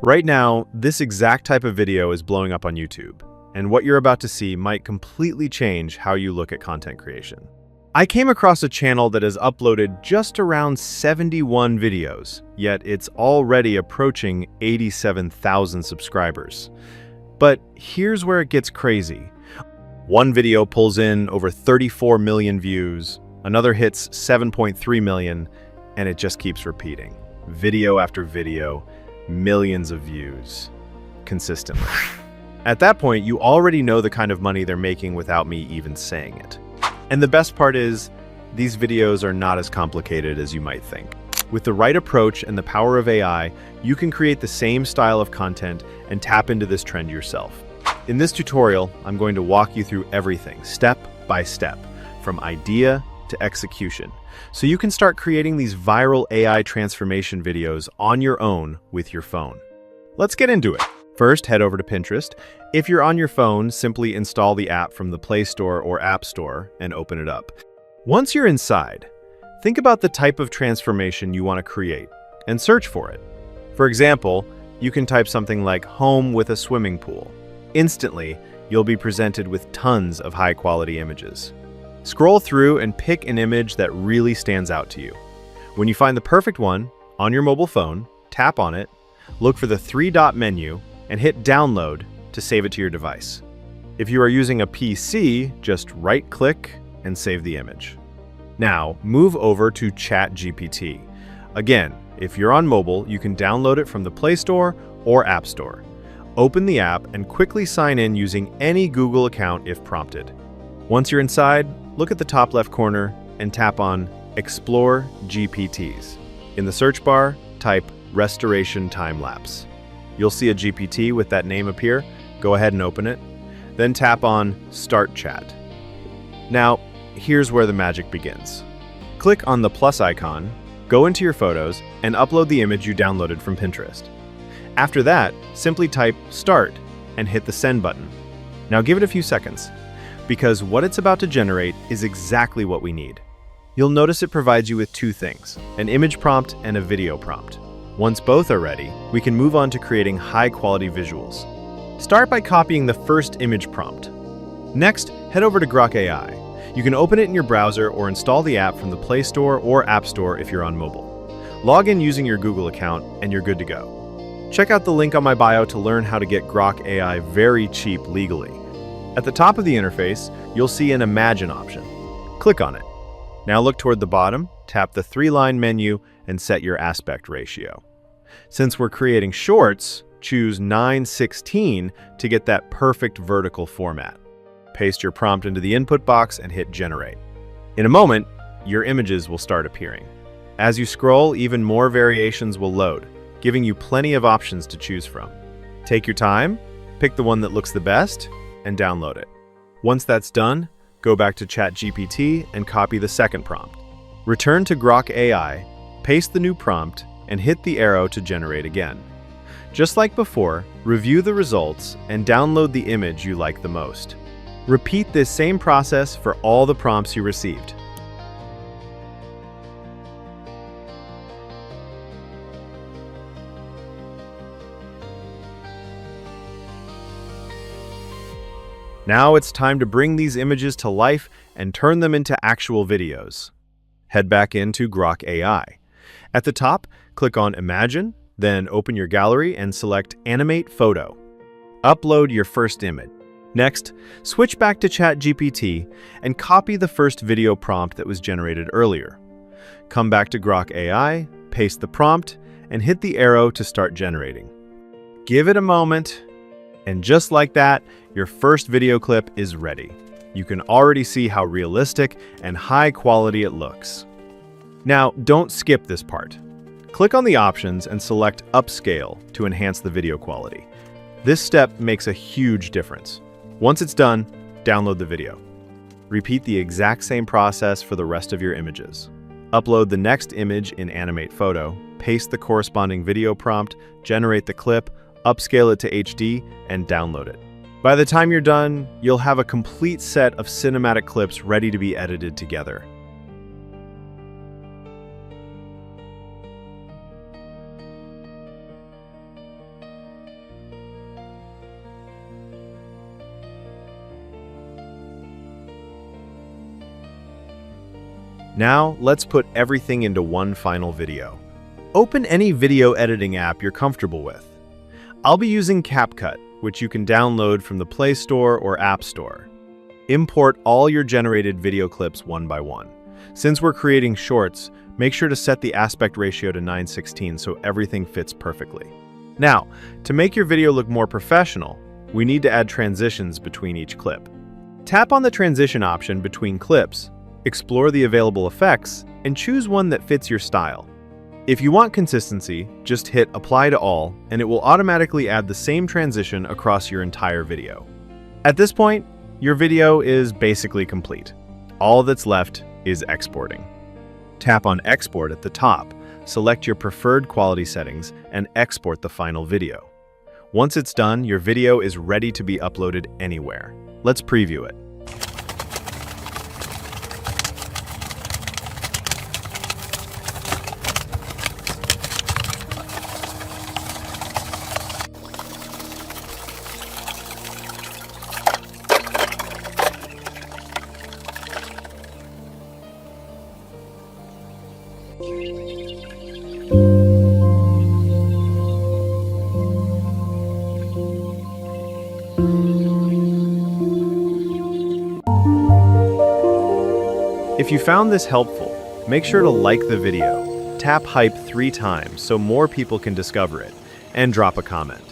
Right now, this exact type of video is blowing up on YouTube, and what you're about to see might completely change how you look at content creation. I came across a channel that has uploaded just around 71 videos, yet it's already approaching 87,000 subscribers. But here's where it gets crazy. One video pulls in over 34 million views, another hits 7.3 million, and it just keeps repeating. Video after video, millions of views, consistently. At that point, you already know the kind of money they're making without me even saying it. And the best part is, these videos are not as complicated as you might think. With the right approach and the power of AI, you can create the same style of content and tap into this trend yourself. In this tutorial, I'm going to walk you through everything, step by step, from idea to execution, so you can start creating these viral AI transformation videos on your own with your phone. Let's get into it. First, head over to Pinterest. If you're on your phone, simply install the app from the Play Store or App Store and open it up. Once you're inside, think about the type of transformation you want to create and search for it. For example, you can type something like home with a swimming pool. Instantly, you'll be presented with tons of high-quality images. Scroll through and pick an image that really stands out to you. When you find the perfect one on your mobile phone, tap on it, look for the three-dot menu, and hit download to save it to your device. If you are using a PC, just right-click and save the image. Now, move over to ChatGPT. Again, if you're on mobile, you can download it from the Play Store or App Store. Open the app and quickly sign in using any Google account if prompted. Once you're inside, look at the top left corner and tap on Explore GPTs. In the search bar, type Restoration Time-Lapse. You'll see a GPT with that name appear. Go ahead and open it. Then tap on Start Chat. Now, here's where the magic begins. Click on the plus icon, go into your photos, and upload the image you downloaded from Pinterest. After that, simply type Start and hit the Send button. Now give it a few seconds, because what it's about to generate is exactly what we need. You'll notice it provides you with two things, an image prompt and a video prompt. Once both are ready, we can move on to creating high-quality visuals. Start by copying the first image prompt. Next, head over to Grok AI. You can open it in your browser or install the app from the Play Store or App Store if you're on mobile. Log in using your Google account and you're good to go. Check out the link on my bio to learn how to get Grok AI very cheap legally. At the top of the interface, you'll see an Imagine option. Click on it. Now look toward the bottom, tap the three-line menu, and set your aspect ratio. Since we're creating shorts, choose 9:16 to get that perfect vertical format. Paste your prompt into the input box and hit Generate. In a moment, your images will start appearing. As you scroll, even more variations will load, giving you plenty of options to choose from. Take your time, pick the one that looks the best, and download it. Once that's done, go back to ChatGPT and copy the second prompt. Return to Grok AI, paste the new prompt, and hit the arrow to generate again. Just like before, review the results and download the image you like the most. Repeat this same process for all the prompts you received. Now it's time to bring these images to life and turn them into actual videos. Head back into Grok AI. At the top, click on Imagine, then open your gallery and select Animate Photo. Upload your first image. Next, switch back to ChatGPT and copy the first video prompt that was generated earlier. Come back to Grok AI, paste the prompt, and hit the arrow to start generating. Give it a moment, and just like that, your first video clip is ready. You can already see how realistic and high quality it looks. Now, don't skip this part. Click on the options and select Upscale to enhance the video quality. This step makes a huge difference. Once it's done, download the video. Repeat the exact same process for the rest of your images. Upload the next image in Animate Photo, paste the corresponding video prompt, generate the clip, upscale it to HD, and download it. By the time you're done, you'll have a complete set of cinematic clips ready to be edited together. Now, let's put everything into one final video. Open any video editing app you're comfortable with. I'll be using CapCut, which you can download from the Play Store or App Store. Import all your generated video clips one by one. Since we're creating shorts, make sure to set the aspect ratio to 9:16 so everything fits perfectly. Now, to make your video look more professional, we need to add transitions between each clip. Tap on the transition option between clips, explore the available effects, and choose one that fits your style. If you want consistency, just hit Apply to All, and it will automatically add the same transition across your entire video. At this point, your video is basically complete. All that's left is exporting. Tap on Export at the top, select your preferred quality settings, and export the final video. Once it's done, your video is ready to be uploaded anywhere. Let's preview it. If you found this helpful, make sure to like the video, tap hype 3 times so more people can discover it, and drop a comment.